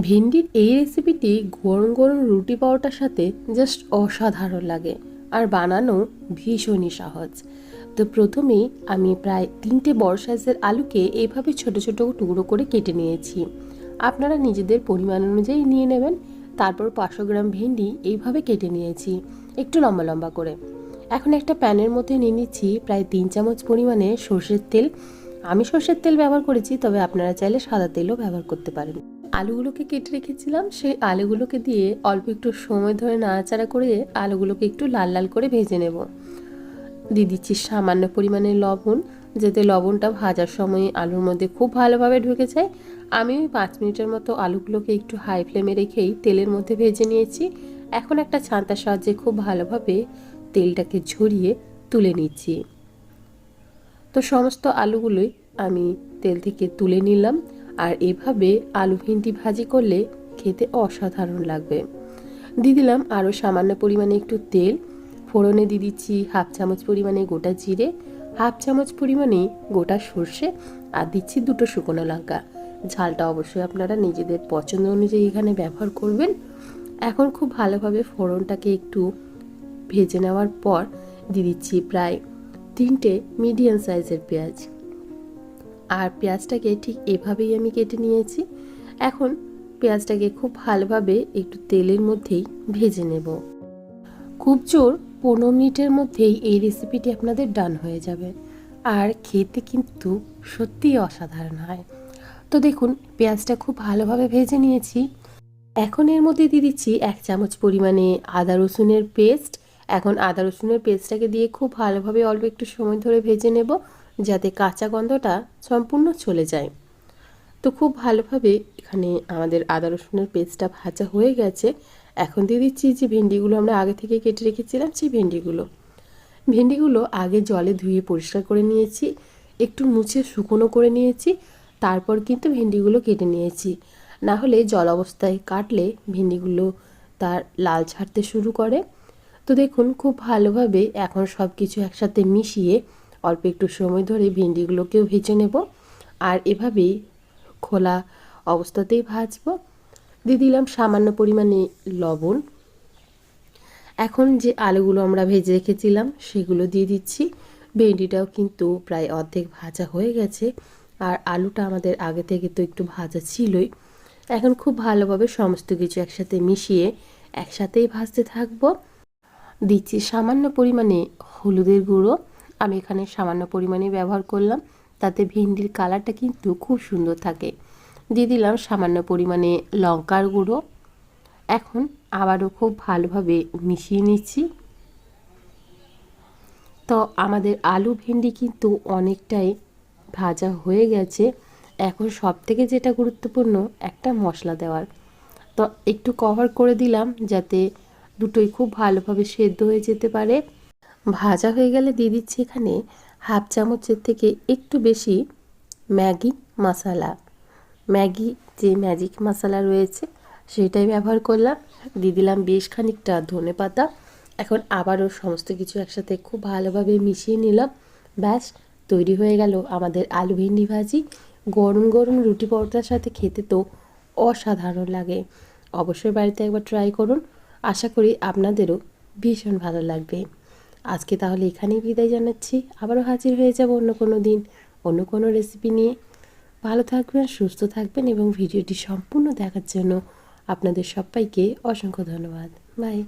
ভেন্ডির এই রেসিপিটি গরম গরম রুটি পরোটার সাথে জাস্ট অসাধারণ লাগে আর বানানো ভীষণই সহজ। তো প্রথমেই আমি প্রায় 3টে বড় সাইজের আলুকে এইভাবে ছোট ছোট টুকরো করে কেটে নিয়েছি। আপনারা নিজেদের পরিমাণ অনুযায়ী নিয়ে নেবেন। তারপর 500 গ্রাম ভেন্ডি এইভাবে কেটে নিয়েছি একটু লম্বা লম্বা করে। এখন একটা প্যানের মধ্যে নিয়ে নিচ্ছি প্রায় 3 চামচ পরিমাণে সর্ষের তেল। আমি সর্ষের তেল ব্যবহার করেছি, তবে আপনারা চাইলে সাদা তেলও ব্যবহার করতে পারেন। আলুগুলোকে কেটে রেখেছিলাম, সেই আলুগুলোকে দিয়ে অল্প একটু সময় ধরে নাড়াচাড়া করে আলুগুলোকে একটু লাল লাল করে ভেজে নেব। দিয়ে দিচ্ছি সামান্য পরিমাণে লবণ, যাতে লবণটা ভাজার সময় আলুর মধ্যে খুব ভালোভাবে ঢুকে যায়। আমি ওই 5 মিনিটের মতো আলুগুলোকে একটু হাই ফ্লেমে রেখেই তেলের মধ্যে ভেজে নিয়েছি। এখন একটা ছাঁতার সাহায্যে খুব ভালোভাবে তেলটাকে ঝরিয়ে তুলে নিচ্ছি। তো সমস্ত আলুগুলোই আমি তেল থেকে তুলে নিলাম। আর এভাবে আলু ভেন্ডি ভাজি করলে খেতে অসাধারণ লাগবে। দিয়ে দিলাম আরও সামান্য পরিমাণে একটু তেল। ফোড়নে দিয়ে দিচ্ছি 1/2 চামচ পরিমাণে গোটা জিরে, 1/2 চামচ পরিমাণে গোটা সর্ষে, আর দিচ্ছি 2টো শুকনো লঙ্কা। ঝালটা অবশ্যই আপনারা নিজেদের পছন্দ অনুযায়ী এখানে ব্যবহার করবেন। এখন খুব ভালোভাবে ফোড়নটাকে একটু ভেজে নেওয়ার পর দিয়ে দিচ্ছি প্রায় 3টে মিডিয়াম সাইজের পেঁয়াজ। আর পেঁয়াজটাকে ঠিক এভাবেই আমি কেটে নিয়েছি। এখন পেঁয়াজটাকে খুব ভালোভাবে একটু তেলের মধ্যেই ভেজে নেব। খুব জোর 15 মিনিটের মধ্যেই এই রেসিপিটি আপনাদের ডান হয়ে যাবে। আর খেতে কিন্তু সত্যিই অসাধারণ হয়। তো দেখুন, পেঁয়াজটা খুব ভালোভাবে ভেজে নিয়েছি। এখন এর মধ্যে দিয়ে দিচ্ছি 1 চামচ পরিমাণে আদা রসুনের পেস্ট। এখন আদা রসুনের পেস্টটাকে দিয়ে খুব ভালোভাবে অল্প একটু সময় ধরে ভেজে নেব, যাতে কাঁচা গন্ধটা সম্পূর্ণ চলে যায়। তো খুব ভালোভাবে এখানে আমাদের আদা রসুনের পেস্টটা ভাজা হয়ে গেছে। এখন দিয়ে দিচ্ছি যে ভেন্ডিগুলো আমরা আগে থেকে কেটে রেখেছিলাম, সেই ভেন্ডিগুলো আগে জলে ধুয়ে পরিষ্কার করে নিয়েছি, একটু মুছে শুকনো করে নিয়েছি, তারপর কিন্তু ভেন্ডিগুলো কেটে নিয়েছি। না হলে জল অবস্থায় কাটলে ভেন্ডিগুলো তার লাল ছাড়তে শুরু করে। তো দেখুন, খুব ভালোভাবে এখন সব কিছু একসাথে মিশিয়ে অল্প একটু সময় ধরে ভেন্ডিগুলোকেও ভেজে নেব। আর এভাবেই খোলা অবস্থাতেই ভাজবো। দিয়ে দিলাম সামান্য পরিমাণে লবণ। এখন যে আলুগুলো আমরা ভেজে রেখেছিলাম সেগুলো দিয়ে দিচ্ছি। ভেন্ডিটাও কিন্তু প্রায় অর্ধেক ভাজা হয়ে গেছে, আর আলুটা আমাদের আগে থেকে তো একটু ভাজা ছিলই। এখন খুব ভালোভাবে সমস্ত কিছু একসাথে মিশিয়ে একসাথেই ভাজতে থাকবো। দিচ্ছি সামান্য পরিমাণে হলুদের গুঁড়ো। আমি এখানে সামান্য পরিমাণে ব্যবহার করলাম, তাতে ভেন্ডির কালারটা কিন্তু খুব সুন্দর থাকে। দিয়ে দিলাম সামান্য পরিমাণে লঙ্কার গুঁড়ো। এখন আবারও খুব ভালোভাবে মিশিয়ে নিচ্ছি। তো আমাদের আলু ভেন্ডি কিন্তু অনেকটাই ভাজা হয়ে গেছে। এখন সব থেকে যেটা গুরুত্বপূর্ণ, একটা মশলা দেওয়ার। তো একটু কভার করে দিলাম, যাতে দুটোই খুব ভালোভাবে সেদ্ধ হয়ে যেতে পারে। ভাজা হয়ে গেলে দিয়ে দিচ্ছি এখানে 1/2 চামচের থেকে একটু বেশি ম্যাগি মশলা। ম্যাগি যে ম্যাজিক মশলা রয়েছে সেটাই ব্যবহার করলাম। দিয়ে দিলাম বেশ খানিকটা ধনেপাতা। এখন আবারও সমস্ত কিছু একসাথে খুব ভালোভাবে মিশিয়ে নিলাম। ব্যাস, তৈরি হয়ে গেল আমাদের আলু ভেন্ডি ভাজি। গরম গরম রুটি পরোটার সাথে খেতে তো অসাধারণ লাগে। অবশ্যই বাড়িতে একবার ট্রাই করুন। আশা করি আপনাদেরও ভীষণ ভালো লাগবে। আজকে তাহলে এখানেই বিদায় জানাচ্ছি। আবারও হাজির হয়ে যাব অন্য কোনো দিন, অন্য কোনো রেসিপি নিয়ে। ভালো থাকবেন, সুস্থ থাকবেন, এবং ভিডিওটি সম্পূর্ণ দেখার জন্য আপনাদের সবাইকে অসংখ্য ধন্যবাদ। বাই।